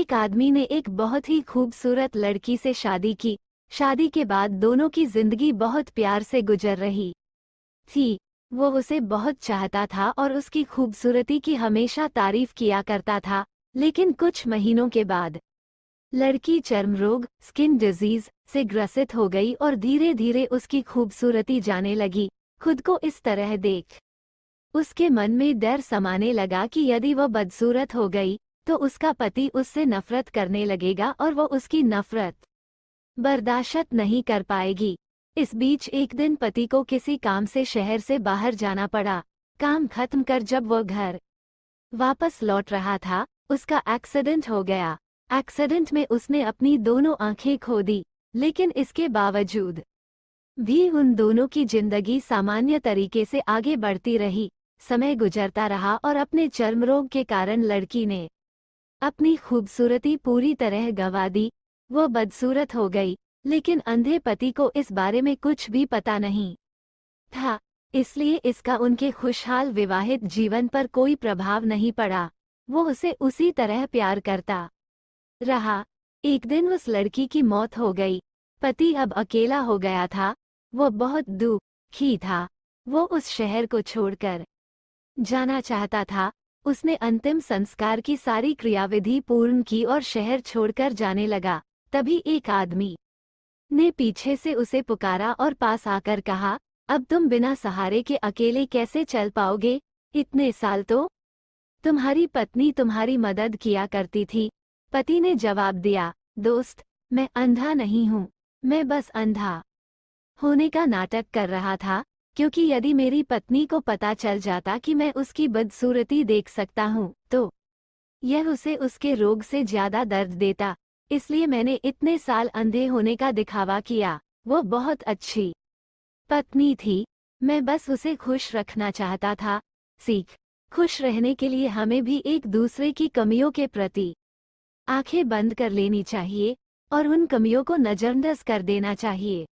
एक आदमी ने एक बहुत ही खूबसूरत लड़की से शादी की। शादी के बाद दोनों की जिंदगी बहुत प्यार से गुजर रही थी। वो उसे बहुत चाहता था और उसकी खूबसूरती की हमेशा तारीफ किया करता था। लेकिन कुछ महीनों के बाद लड़की चर्म रोग स्किन डिजीज से ग्रसित हो गई और धीरे धीरे उसकी खूबसूरती जाने लगी। खुद को इस तरह देख उसके मन में डर समाने लगा कि यदि वह बदसूरत हो गई तो उसका पति उससे नफरत करने लगेगा और वो उसकी नफरत बर्दाश्त नहीं कर पाएगी। इस बीच एक दिन पति को किसी काम से शहर से बाहर जाना पड़ा। काम खत्म कर जब वह घर वापस लौट रहा था, उसका एक्सीडेंट हो गया। एक्सीडेंट में उसने अपनी दोनों आंखें खो दी, लेकिन इसके बावजूद भी उन दोनों की जिंदगी सामान्य तरीके से आगे बढ़ती रही। समय गुजरता रहा और अपने चर्म रोग के कारण लड़की ने अपनी खूबसूरती पूरी तरह गंवा दी। वो बदसूरत हो गई, लेकिन अंधे पति को इस बारे में कुछ भी पता नहीं था, इसलिए इसका उनके खुशहाल विवाहित जीवन पर कोई प्रभाव नहीं पड़ा। वो उसे उसी तरह प्यार करता रहा। एक दिन उस लड़की की मौत हो गई। पति अब अकेला हो गया था। वो बहुत दुखी था। वो उस शहर को छोड़कर जाना चाहता था। उसने अंतिम संस्कार की सारी क्रियाविधि पूर्ण की और शहर छोड़कर जाने लगा। तभी एक आदमी ने पीछे से उसे पुकारा और पास आकर कहा, अब तुम बिना सहारे के अकेले कैसे चल पाओगे? इतने साल तो तुम्हारी पत्नी तुम्हारी मदद किया करती थी। पति ने जवाब दिया, दोस्त, मैं अंधा नहीं हूँ। मैं बस अंधा होने का नाटक कर रहा था, क्योंकि यदि मेरी पत्नी को पता चल जाता कि मैं उसकी बदसूरती देख सकता हूँ, तो यह उसे उसके रोग से ज्यादा दर्द देता। इसलिए मैंने इतने साल अंधे होने का दिखावा किया। वो बहुत अच्छी पत्नी थी। मैं बस उसे खुश रखना चाहता था। सीख, खुश रहने के लिए हमें भी एक दूसरे की कमियों के प्रति आंखें बंद कर लेनी चाहिए और उन कमियों को नजरअंदाज कर देना चाहिए।